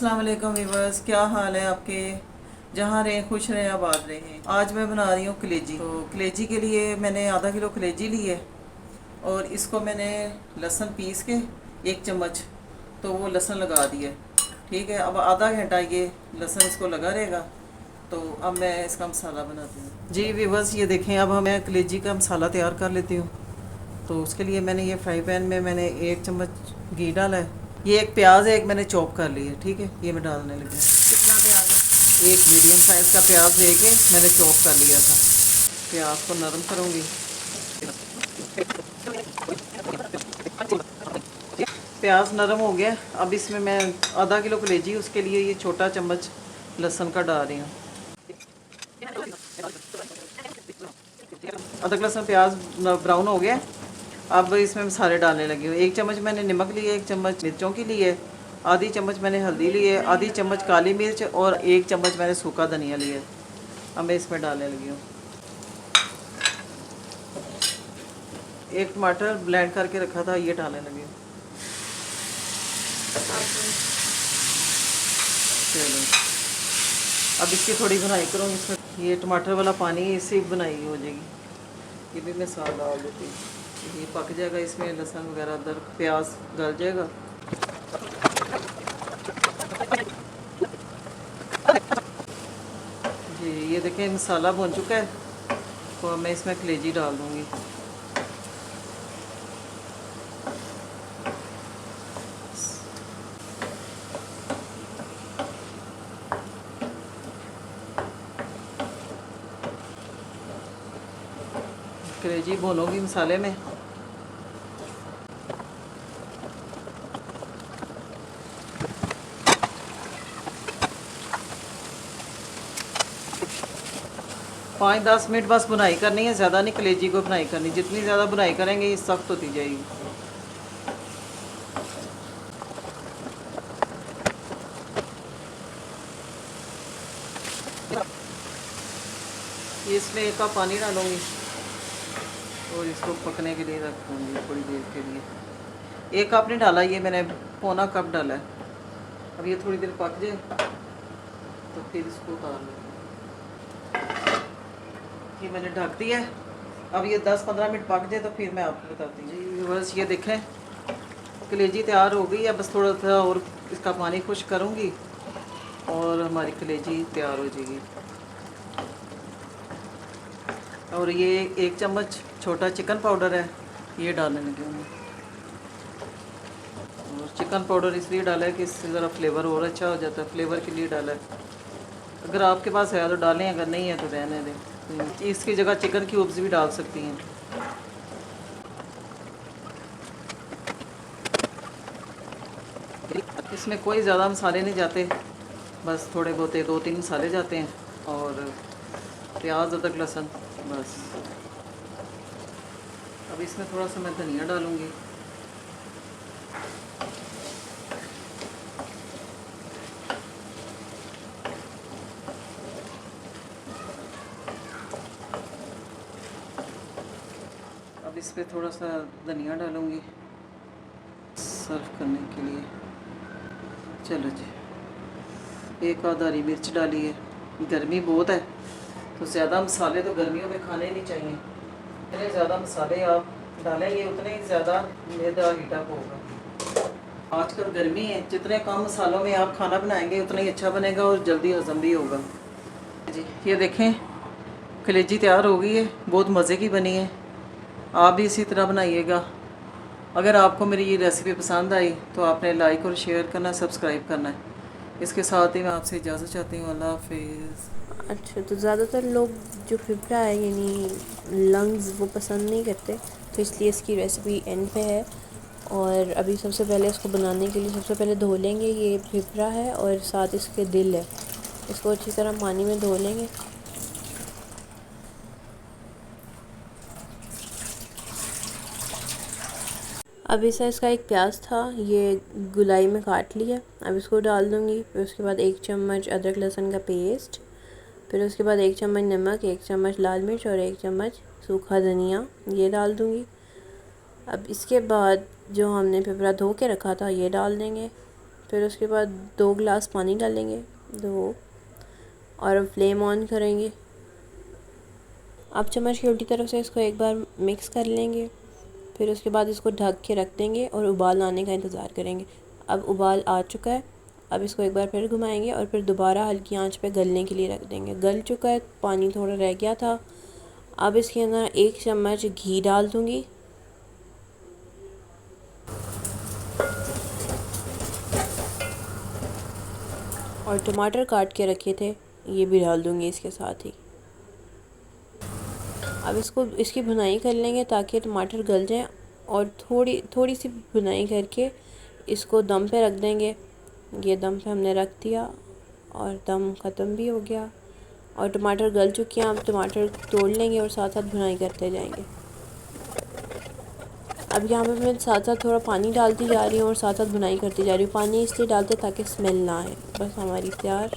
अस्सलाम वालेकुम वीवर्स, क्या हाल है आपके। जहाँ रहें खुश रहें, आबाद रहें। आज मैं बना रही हूँ कलेजी। तो कलेजी के लिए मैंने आधा किलो कलेजी ली है और इसको मैंने लहसुन पीस के 1 चम्मच तो वो लहसुन लगा दिया। ठीक है, अब आधा घंटा ये लहसुन इसको लगा रहेगा। तो अब मैं इसका मसाला बनाती हूँ। जी वीवर्स, ये देखें, अब मैं कलेजी का मसाला तैयार कर लेती हूँ। तो उसके लिए मैंने ये फ्राई पैन में मैंने 1 चम्मच घी डाला है। ये एक प्याज है, एक मैंने चॉप कर ली है। ठीक है, ये मैं डालने लगी हूँ। कितना प्याज है? एक मीडियम साइज़ का प्याज लेके मैंने चॉप कर लिया था। प्याज को नरम करूँगी। प्याज नरम हो गया। अब इसमें मैं आधा किलो कलेजी, उसके लिए ये छोटा चम्मच लहसुन का डाल रही हूँ। अदरक लहसुन प्याज ब्राउन हो गया। अब इसमें मसाले डालने लगी हूँ। 1 चम्मच मैंने नमक लिए, 1 चम्मच मिर्चों की ली है, आधी चम्मच मैंने हल्दी ली है, आधी चम्मच काली मिर्च और 1 चम्मच मैंने सूखा धनिया लिया है। अब मैं इसमें डालने लगी हूँ। एक टमाटर ब्लेंड करके रखा था, ये डालने लगी हूँ। चलो, अब इसकी थोड़ी बुनाई करूँगी। इसमें ये टमाटर वाला पानी, इससे बुनाई हो जाएगी। ये भी मैं साथ डाल देती हूँ। ये पक जाएगा, इसमें लहसुन वगैरह अदरक प्याज गल जाएगा। जी, ये देखें मसाला भुन चुका है। तो अब मैं इसमें कलेजी डाल दूँगी। कलेजी भूनूंगी मसाले में। पाँच 10 मिनट बस बुनाई करनी है, ज़्यादा नहीं कलेजी को बुनाई करनी। जितनी ज़्यादा बुनाई करेंगे ये सख्त होती जाएगी। ये इसमें 1 कप पानी डालूंगी और इसको पकने के लिए रख दूँगी थोड़ी देर के लिए। 1 कप नहीं डाला, ये मैंने पौना कप डाला है। अब ये थोड़ी देर पक जाए तो फिर इसको उतार लूँगी। ये मैंने ढक दिया है। अब ये 10-15 मिनट पक जाए तो फिर मैं आपको बताती हूँ। जी बस ये देखें, कलेजी तैयार हो गई है। बस थोड़ा सा और इसका पानी खुश करूँगी और हमारी कलेजी तैयार हो जाएगी। और ये 1 चम्मच छोटा चिकन पाउडर है, ये डालने लगी हूँ। और चिकन पाउडर इसलिए डाला है कि इससे ज़रा फ्लेवर और अच्छा हो जाता है, फ्लेवर के लिए डाला है। अगर आपके पास है तो डालें, अगर नहीं है तो रहने दें। इसकी जगह चिकन क्यूब्स भी डाल सकती हैं। इसमें कोई ज़्यादा मसाले नहीं जाते, बस थोड़े बहुत 2-3 मसाले जाते हैं और प्याज अदरक लहसुन बस। अब इसमें थोड़ा सा मैं धनिया डालूँगी। अब इस पर थोड़ा सा धनिया डालूँगी सर्व करने के लिए। चलो जी, 1 आध हरी मिर्च डाली है। गर्मी बहुत है तो ज़्यादा मसाले तो गर्मियों में खाने नहीं चाहिए। जितने ज़्यादा मसाले आप डालेंगे उतने ही ज़्यादा मैदा हीटअप होगा। आजकल गर्मी है, जितने कम मसालों में आप खाना बनाएंगे उतना ही अच्छा बनेगा और जल्दी हजम भी होगा। जी ये देखें, कलेजी तैयार हो गई है, बहुत मज़े की बनी है। आप भी इसी तरह बनाइएगा। अगर आपको मेरी ये रेसिपी पसंद आई तो आपने लाइक और शेयर करना, सब्सक्राइब करना है। इसके साथ ही मैं आपसे इजाज़त चाहती हूँ। अल्लाह हाफिज़। अच्छा, तो ज़्यादातर लोग जो फिफ्रा है यानी लंग्स वो पसंद नहीं करते, तो इसलिए इसकी रेसिपी एंड पे है। और अभी सबसे पहले इसको बनाने के लिए सबसे पहले धो लेंगे। ये फिफ्रा है और साथ इसके दिल है, इसको अच्छी तरह पानी में धो लेंगे। अब इसका एक प्याज था, ये गुलाई में काट लिया। अब इसको डाल दूँगी। फिर उसके बाद 1 चम्मच अदरक लहसुन का पेस्ट, फिर उसके बाद 1 चम्मच नमक, 1 चम्मच लाल मिर्च और 1 चम्मच सूखा धनिया, ये डाल दूँगी। अब इसके बाद जो हमने फिफ्रा धो के रखा था ये डाल देंगे। फिर उसके बाद 2 गिलास पानी डालेंगे, 2, और अब फ्लेम ऑन करेंगे। अब चम्मच की उल्टी तरफ से इसको एक बार मिक्स कर लेंगे। फिर उसके बाद इसको ढक के रख देंगे और उबाल आने का इंतज़ार करेंगे। अब उबाल आ चुका है, अब इसको एक बार फिर घुमाएंगे और फिर दोबारा हल्की आंच पे गलने के लिए रख देंगे। गल चुका है, पानी थोड़ा रह गया था। अब इसके अंदर 1 चम्मच घी डाल दूँगी और टमाटर काट के रखे थे ये भी डाल दूँगी इसके साथ ही। अब इसकी भुनाई कर लेंगे ताकि टमाटर गल जाएं और थोड़ी सी भुनाई करके इसको दम पे रख देंगे। ये दम पे हमने रख दिया और दम ख़त्म भी हो गया और टमाटर गल चुके हैं। अब टमाटर तोड़ लेंगे और साथ साथ भुनाई करते जाएंगे। अब यहाँ पे मैं साथ साथ थोड़ा पानी डालती जा रही हूँ और साथ साथ भुनाई करती जा रही हूँ। पानी इसलिए डालते ताकि स्मेल ना आए। बस हमारी तैयार